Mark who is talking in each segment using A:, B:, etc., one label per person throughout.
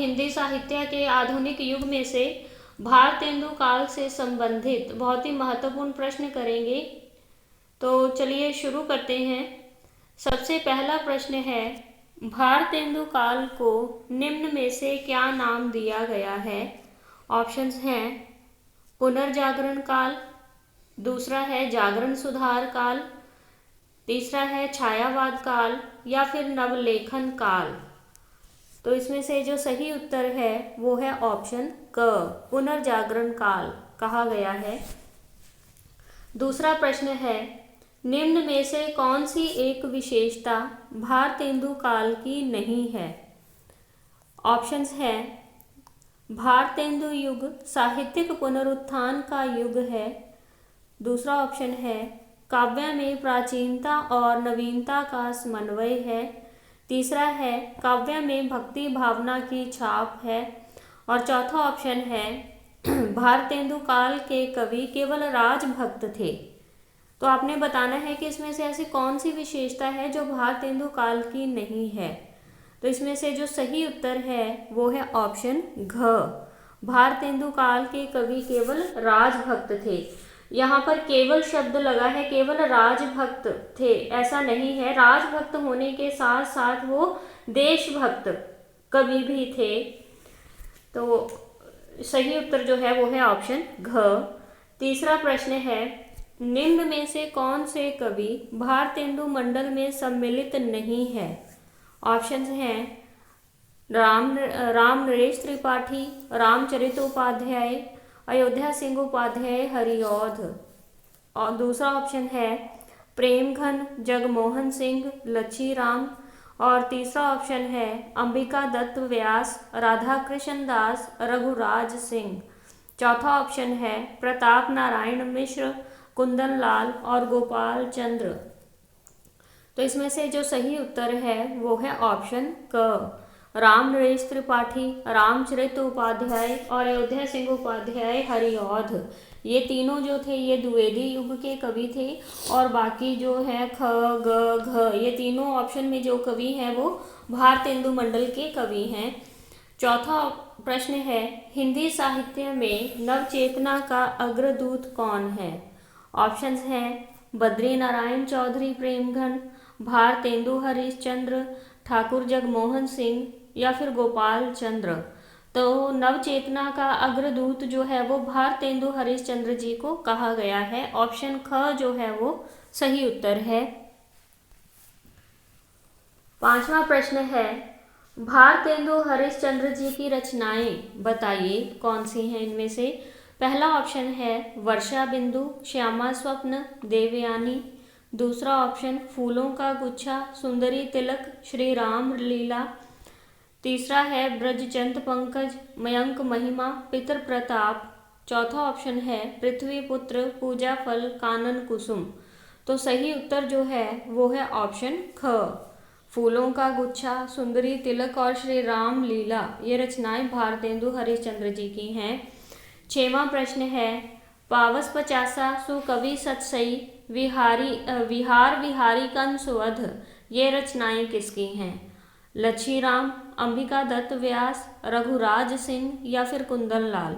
A: हिंदी साहित्य के आधुनिक युग में से भारतेंदु काल से संबंधित बहुत ही महत्वपूर्ण प्रश्न करेंगे। तो चलिए शुरू करते हैं। सबसे पहला प्रश्न है, भारतेंदु काल को निम्न में से क्या नाम दिया गया है? ऑप्शंस हैं पुनर्जागरण काल, दूसरा है जागरण सुधार काल, तीसरा है छायावाद काल या फिर नवलेखन काल। तो इसमें से जो सही उत्तर है वो है ऑप्शन क, पुनर्जागरण काल कहा गया है। दूसरा प्रश्न है, निम्न में से कौन सी एक विशेषता भारतेंदु काल की नहीं है? ऑप्शंस हैं भारतेंदु युग साहित्यिक पुनरुत्थान का युग है, दूसरा ऑप्शन है काव्य में प्राचीनता और नवीनता का समन्वय है, तीसरा है काव्य में भक्ति भावना की छाप है, और चौथा ऑप्शन है भारतेंदु काल के कवि केवल राजभक्त थे। तो आपने बताना है कि इसमें से ऐसी कौन सी विशेषता है जो भारतेंदु काल की नहीं है। तो इसमें से जो सही उत्तर है वो है ऑप्शन घ, भारतेंदु काल के कवि केवल राजभक्त थे। यहाँ पर केवल शब्द लगा है, केवल राजभक्त थे ऐसा नहीं है, राजभक्त होने के साथ साथ वो देशभक्त कवि भी थे। तो सही उत्तर जो है वो है ऑप्शन घ। तीसरा प्रश्न है, निम्न में से कौन से कवि भारतेंदु मंडल में सम्मिलित नहीं है? ऑप्शंस हैं राम नरेश त्रिपाठी, रामचरित उपाध्याय, अयोध्या सिंह उपाध्याय, हरिऔध। और दूसरा ऑप्शन है प्रेमघन, जगमोहन सिंह, लच्छी राम, और तीसरा ऑप्शन है अंबिका दत्त व्यास, राधा कृष्ण दास, रघुराज सिंह। चौथा ऑप्शन है प्रताप नारायण मिश्र, कुंदन लाल और गोपाल चंद्र। तो इसमें से जो सही उत्तर है वो है ऑप्शन क, राम नरेश त्रिपाठी, रामचरित उपाध्याय और अयोध्या सिंह उपाध्याय, हरिऔध। ये तीनों जो थे ये द्विवेदी युग के कवि थे, और बाकी जो है ख ग घ ये तीनों ऑप्शन में जो कवि हैं वो भारतेंदु मंडल के कवि हैं। चौथा प्रश्न है, हिंदी साहित्य में नवचेतना का अग्रदूत कौन है? ऑप्शंस हैं बद्री नारायण चौधरी प्रेमघन, भारतेंदु हरिश्चंद्र, ठाकुर जगमोहन सिंह या फिर गोपाल चंद्र। तो नवचेतना का अग्रदूत जो है वो भारतेंदु हरिश्चंद्र जी को कहा गया है। ऑप्शन ख जो है वो सही उत्तर है। पांचवा प्रश्न है, भारतेंदु हरिश्चंद्र जी की रचनाएं बताइए कौन सी हैं इनमें से? पहला ऑप्शन है वर्षा बिंदु, श्यामा स्वप्न, देवयानी, दूसरा ऑप्शन फूलों का गुच्छा, सुंदरी तिलक, श्री राम लीला, तीसरा है ब्रजचंद पंकज, मयंक महिमा, पितर प्रताप, चौथा ऑप्शन है पृथ्वी पुत्र, पूजा फल, कानन कुसुम। तो सही उत्तर जो है वो है ऑप्शन ख, फूलों का गुच्छा, सुंदरी तिलक और श्री राम लीला ये रचनाएं भारतेंदु हरिश्चंद्र जी की हैं। छठवां प्रश्न है, पावस पचासा सुकवि सतसई, विहार विहारी कंसुवध ये रचनाएं किसकी हैं? लच्छी राम, अंबिका दत्त व्यास, रघुराज सिंह या फिर कुंदन लाल।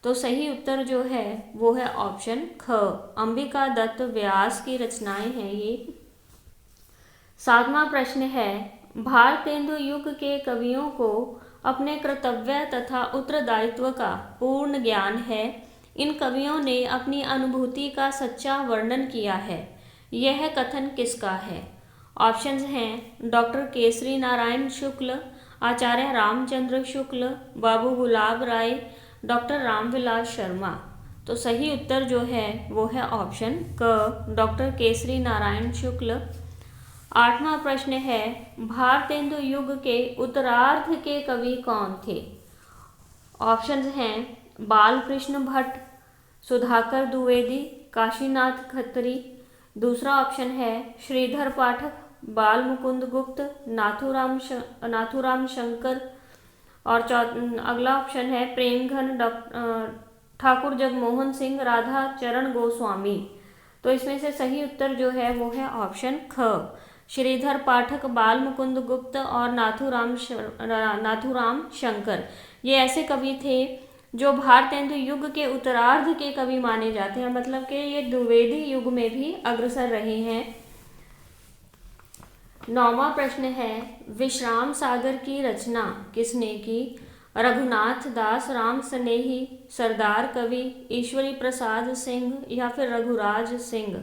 A: तो सही उत्तर जो है वो है ऑप्शन ख, अंबिका दत्त व्यास की रचनाएं हैं ये। सातवां प्रश्न है, भारतेंदु युग के कवियों को अपने कर्तव्य तथा उत्तरदायित्व का पूर्ण ज्ञान है। इन कवियों ने अपनी अनुभूति का सच्चा वर्णन किया है। यह कथन किसका है? ऑप्शंस हैं डॉक्टर केसरी नारायण शुक्ल, आचार्य रामचंद्र शुक्ल, बाबू गुलाब राय, डॉक्टर रामविलास शर्मा। तो सही उत्तर जो है वो है ऑप्शन क, डॉक्टर केसरी नारायण शुक्ल। आठवां प्रश्न है, भारतेंदु युग के उत्तरार्ध के कवि कौन थे? ऑप्शंस हैं बालकृष्ण भट्ट, सुधाकर द्विवेदी, काशीनाथ खत्री, दूसरा ऑप्शन है श्रीधर पाठक, बाल मुकुंद गुप्त, नाथुराम शंकर, और अगला ऑप्शन है प्रेमघन, ठाकुर जगमोहन सिंह, राधा चरण गोस्वामी। तो इसमें से सही उत्तर जो है वो है ऑप्शन ख, श्रीधर पाठक, बाल मुकुंद गुप्त और नाथूराम शंकर। ये ऐसे कवि थे जो भारतेंदु युग के उत्तरार्ध के कवि माने जाते हैं, मतलब कि ये द्विवेदी युग में भी अग्रसर रहे हैं। 9वां प्रश्न है, विश्राम सागर की रचना किसने की? रघुनाथ दास राम स्नेही, सरदार कवि, ईश्वरी प्रसाद सिंह या फिर रघुराज सिंह।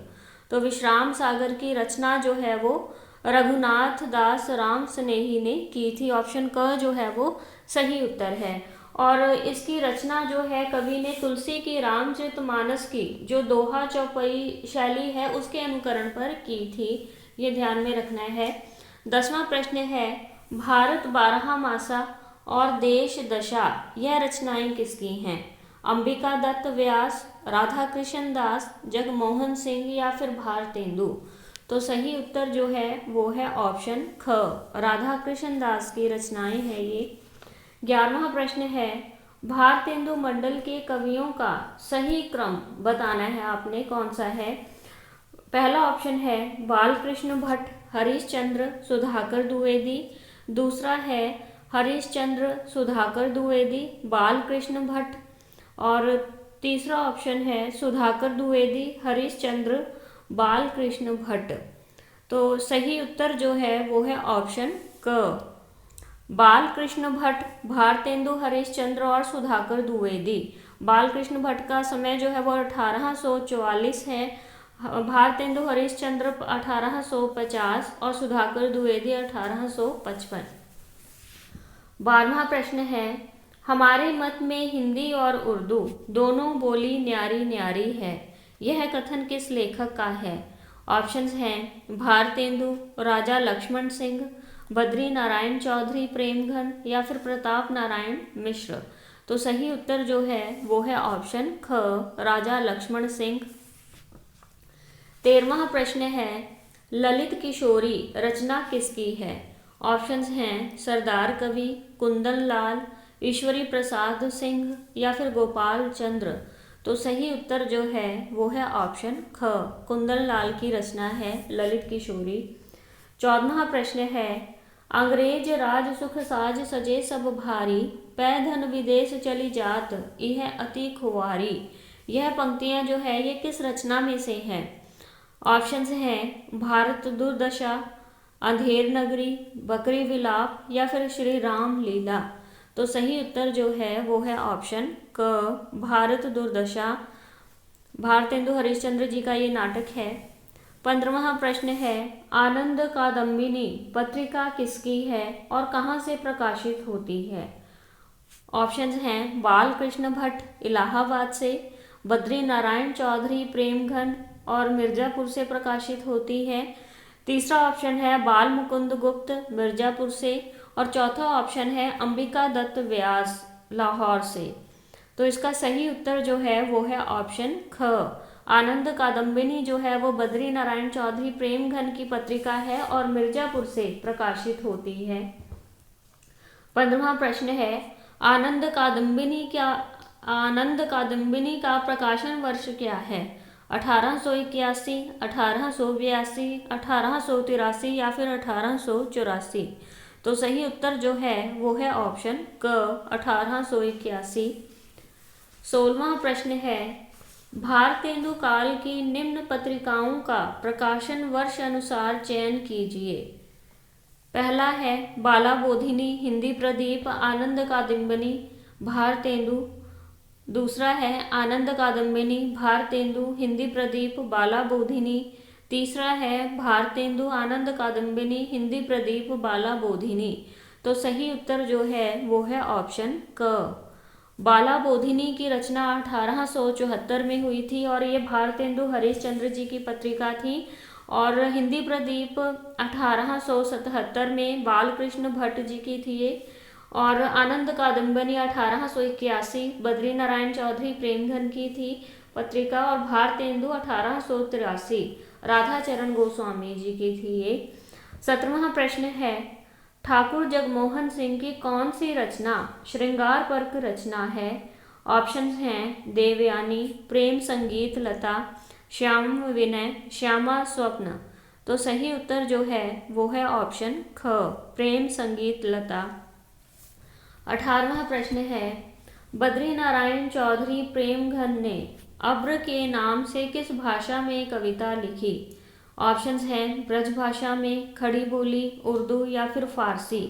A: तो विश्राम सागर की रचना जो है वो रघुनाथ दास राम स्नेही ने की थी। ऑप्शन क जो है वो सही उत्तर है। और इसकी रचना जो है कवि ने तुलसी की रामचरितमानस की जो दोहा चौपाई शैली है उसके अनुकरण पर की थी। ये ध्यान में रखना है। 10वां प्रश्न है, भारत 12 मासा और देश दशा, यह रचनाएं किसकी हैं? अंबिका दत्त व्यास, राधा कृष्ण दास, जगमोहन सिंह या फिर भारतेंदु। तो सही उत्तर जो है वो है ऑप्शन ख, राधा कृष्ण दास की रचनाएं हैं ये। 11वां प्रश्न है, भारतेंदु मंडल के कवियों का सही क्रम बताना है आपने, कौन सा है? पहला ऑप्शन है बालकृष्ण भट्ट, हरीशचंद्र, सुधाकर द्विवेदी। दूसरा है हरीशचंद्र, सुधाकर द्विवेदी, बालकृष्ण भट्ट। और तीसरा ऑप्शन है सुधाकर द्विवेदी, हरीशचंद्र, बालकृष्ण भट्ट। तो सही उत्तर जो है वो है ऑप्शन क, बालकृष्ण भट्ट, भारतेंदु, हरीशचंद्र और सुधाकर द्विवेदी। बालकृष्ण भट्ट का समय जो है वो 1844 है, भारतेंदु हरीशचंद्र 1850 और सुधाकर द्विवेदी 1855। 12वां प्रश्न है, हमारे मत में हिंदी और उर्दू दोनों बोली न्यारी न्यारी है, यह कथन किस लेखक का है? ऑप्शंस हैं भारतेंदु, राजा लक्ष्मण सिंह, बद्री नारायण चौधरी प्रेमघन या फिर प्रताप नारायण मिश्र। तो सही उत्तर जो है वो है ऑप्शन ख, राजा लक्ष्मण सिंह। 13वां प्रश्न है, ललित किशोरी रचना किसकी है? ऑप्शंस हैं सरदार कवि, कुंदन लाल, ईश्वरी प्रसाद सिंह या फिर गोपाल चंद्र। तो सही उत्तर जो है वो है ऑप्शन ख, कुंदन लाल की रचना है ललित किशोरी। 14वां प्रश्न है, अंग्रेज राज सुख साज सजे सब भारी, पै धन विदेश चली जात यह अति खुवारी। यह पंक्तियां जो है ये किस रचना में से हैं? ऑप्शंस हैं भारत दुर्दशा, अंधेर नगरी, बकरी विलाप या फिर श्री राम लीला। तो सही उत्तर जो है वो है ऑप्शन क, भारत दुर्दशा। भारतेंदु हरिश्चंद्र जी का ये नाटक है। 15वां प्रश्न है, आनंद कादम्बिनी पत्रिका किसकी है और कहाँ से प्रकाशित होती है? ऑप्शंस हैं बालकृष्ण भट्ट इलाहाबाद से, बद्री नारायण चौधरी प्रेमघन और मिर्जापुर से प्रकाशित होती है। तीसरा ऑप्शन है बाल मुकुंद गुप्त मिर्जापुर से और चौथा ऑप्शन है अंबिका दत्त व्यास लाहौर से। तो इसका सही उत्तर जो है वो है ऑप्शन ख, आनंद कादम्बिनी जो है वो बद्री नारायण चौधरी प्रेमघन की पत्रिका है और मिर्जापुर से प्रकाशित होती है। 15वां प्रश्न है, आनंद कादम्बिनी का प्रकाशन वर्ष क्या है? 1881, 1882, 1883 या फिर 1884। तो सही उत्तर जो है वो है ऑप्शन क, 1881। 16वां प्रश्न है, भारतेंदु काल की निम्न पत्रिकाओं का प्रकाशन वर्ष अनुसार चयन कीजिए। पहला है बाला बोधिनी, हिंदी प्रदीप, आनंद कादम्बिनी, भारतेंदु। दूसरा है आनंद कादम्बिनी, भारतेंदु, हिंदी प्रदीप, बाला बोधिनी। तीसरा है भारतेंदु, आनंद कादम्बिनी, हिंदी प्रदीप, बाला बोधिनी। तो सही उत्तर जो है वो है ऑप्शन क, बाला बोधिनी की रचना 1874 में हुई थी और ये भारतेंदु हरिश्चंद्र जी की पत्रिका थी। और हिंदी प्रदीप 1877 में बालकृष्ण भट्ट जी की थी ये। और आनंद कादम्बिनी 1881 बद्री नारायण चौधरी प्रेमघन की थी पत्रिका। और भारतेंदु 1883 राधाचरण गोस्वामी जी की थी ये। 17वां प्रश्न है, ठाकुर जगमोहन सिंह की कौन सी रचना श्रृंगार पर्क रचना है? ऑप्शंस हैं देवयानी, प्रेम संगीत लता, श्याम विनय, श्यामा स्वप्न। तो सही उत्तर जो है वो है ऑप्शन ख, प्रेम संगीत लता। 18वां प्रश्न है, बद्री नारायण चौधरी प्रेमघन ने अब्र के नाम से किस भाषा में कविता लिखी? ऑप्शंस हैं ब्रज भाषा में, खड़ी बोली, उर्दू या फिर फारसी।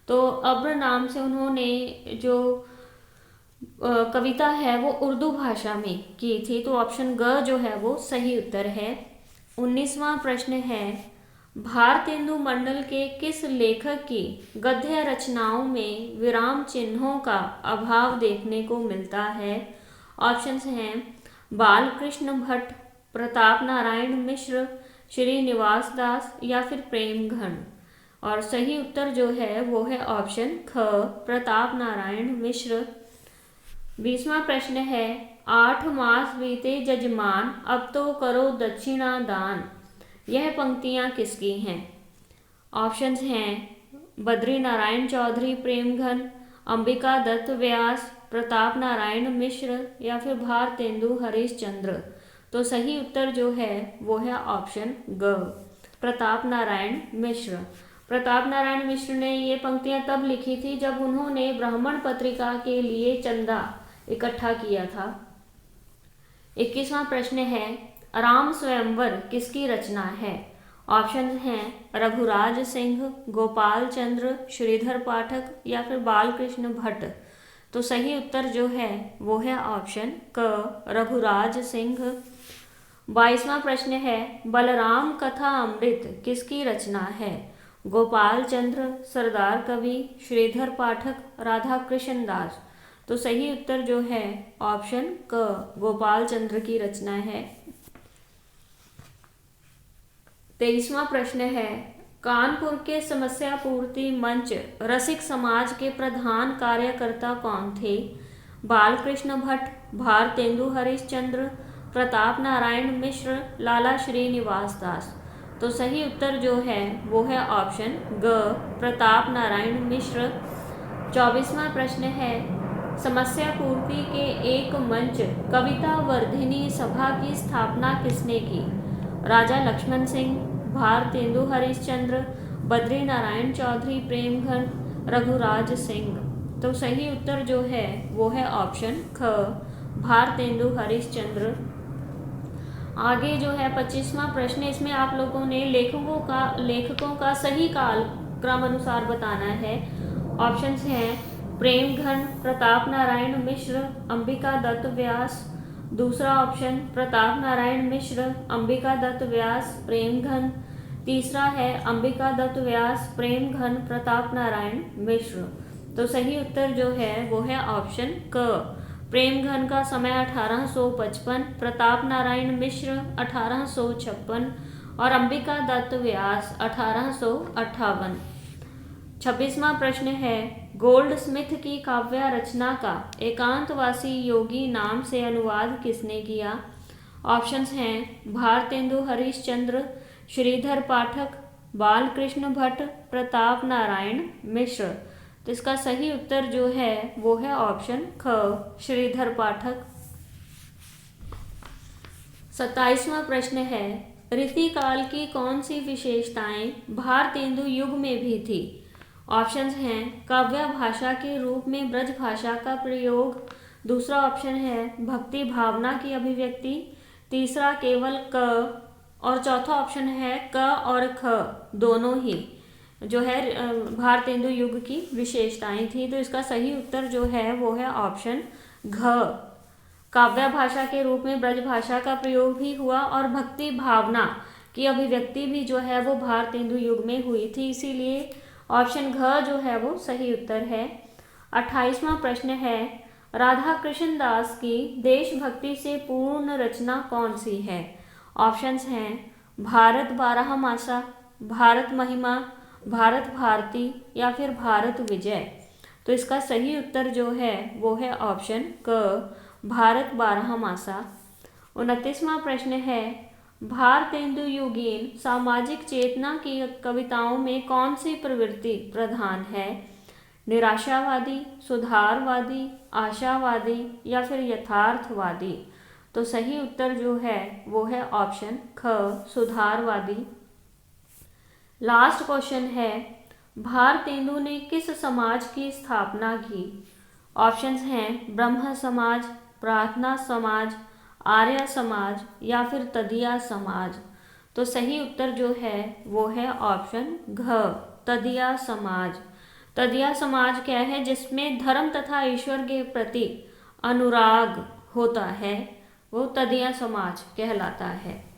A: तो अब्र नाम से उन्होंने जो कविता है वो उर्दू भाषा में की थी, तो ऑप्शन ग जो है वो सही उत्तर है। 19वां प्रश्न है, भारतेंदु मंडल के किस लेखक की गद्य रचनाओं में विराम चिन्हों का अभाव देखने को मिलता है? ऑप्शंस हैं बालकृष्ण भट्ट, प्रताप नारायण मिश्र, श्रीनिवास दास या फिर प्रेमघन। और सही उत्तर जो है वो है ऑप्शन ख, प्रताप नारायण मिश्र। 20वां प्रश्न है, 8 मास बीते जजमान अब तो करो दक्षिणा दान, यह पंक्तियां किसकी हैं? ऑप्शंस हैं बद्री नारायण चौधरी प्रेमघन, अंबिका दत्त व्यास, प्रताप नारायण मिश्र या फिर भारतेंदु हरिश्चंद्र। तो सही उत्तर जो है वो है ऑप्शन ग, प्रताप नारायण मिश्र। प्रताप नारायण मिश्र ने ये पंक्तियां तब लिखी थी जब उन्होंने ब्राह्मण पत्रिका के लिए चंदा इकट्ठा किया था। 21वां प्रश्न है, राम स्वयंवर किसकी रचना है? ऑप्शन हैं रघुराज सिंह, गोपाल चंद्र, श्रीधर पाठक या फिर बालकृष्ण भट्ट। तो सही उत्तर जो है वो है ऑप्शन क, रघुराज सिंह। 22वां प्रश्न है, बलराम कथा अमृत किसकी रचना है? गोपाल चंद्र, सरदार कवि, श्रीधर पाठक, राधा कृष्ण दास। तो सही उत्तर जो है ऑप्शन क, गोपाल चंद्र की रचना है। 23वां प्रश्न है, कानपुर के समस्या पूर्ति मंच रसिक समाज के प्रधान कार्यकर्ता कौन थे? बालकृष्ण भट्ट, भारतेंदु हरिश्चंद्र, प्रताप नारायण मिश्र, लाला श्रीनिवास दास। तो सही उत्तर जो है वो है ऑप्शन ग, प्रताप नारायण मिश्र। 24वां प्रश्न है, समस्या पूर्ति के एक मंच कविता वर्धिनी सभा की स्थापना किसने की? राजा लक्ष्मण सिंह, भारतेंदु हरिश्चंद्र, बद्री नारायण चौधरी प्रेमघन, रघुराज सिंह। तो सही उत्तर जो है वो है ऑप्शन ख, भारतेंदु हरिश्चंद्र। आगे जो है 25वां प्रश्न, इसमें आप लोगों ने लेखकों का सही काल क्रम अनुसार बताना है। ऑप्शंस हैं प्रेमघन, प्रताप नारायण मिश्र, अंबिका दत्त व्यास। दूसरा ऑप्शन प्रताप नारायण मिश्र, अंबिका दत्त व्यास, प्रेमघन। तीसरा है अंबिका दत्त व्यास, प्रेमघन, प्रताप नारायण मिश्र। तो सही उत्तर जो है वो है ऑप्शन क, प्रेमघन का समय 1855, प्रताप नारायण मिश्र 1856 और अंबिका दत्त व्यास 1858। 26वां प्रश्न है, गोल्ड स्मिथ की काव्य रचना का एकांतवासी योगी नाम से अनुवाद किसने किया? ऑप्शंस हैं भारतेंदु हरिश्चंद्र, श्रीधर पाठक, बालकृष्ण भट्ट, प्रताप नारायण मिश्र। तो इसका सही उत्तर जो है वो है ऑप्शन ख, श्रीधर पाठक। 27वां प्रश्न है, रीतिकाल की कौन सी विशेषताएं भारतेंदु युग में भी थी? ऑप्शंस हैं काव्य भाषा के रूप में ब्रज भाषा का प्रयोग। दूसरा ऑप्शन है भक्ति भावना की अभिव्यक्ति। तीसरा केवल क और चौथा ऑप्शन है क और ख दोनों ही जो है भारतेंदु युग की विशेषताएं थी। तो इसका सही उत्तर जो है वो है ऑप्शन घ, काव्य भाषा के रूप में ब्रज भाषा का प्रयोग भी हुआ और भक्ति भावना की अभिव्यक्ति भी जो है वो भारतेंदु युग में हुई थी, इसीलिए ऑप्शन घ जो है वो सही उत्तर है। 28वां प्रश्न है, राधा कृष्ण दास की देशभक्ति से पूर्ण रचना कौन सी है? ऑप्शंस हैं भारत बारहमासा, भारत महिमा, भारत भारती या फिर भारत विजय। तो इसका सही उत्तर जो है वो है ऑप्शन क, भारत बारहमासा। 29वां प्रश्न है, भारतेंदु युगीन सामाजिक चेतना की कविताओं में कौन सी प्रवृत्ति प्रधान है? निराशावादी, सुधारवादी, आशावादी या फिर यथार्थवादी। तो सही उत्तर जो है वो है ऑप्शन ख, सुधारवादी। लास्ट क्वेश्चन है, भारतेंदु ने किस समाज की स्थापना की? ऑप्शंस हैं ब्रह्म समाज, प्रार्थना समाज, आर्य समाज या फिर तदिया समाज। तो सही उत्तर जो है वो है ऑप्शन घ, तदिया समाज। तदिया समाज क्या है? जिसमें धर्म तथा ईश्वर के प्रति अनुराग होता है, वो तदिया समाज कहलाता है।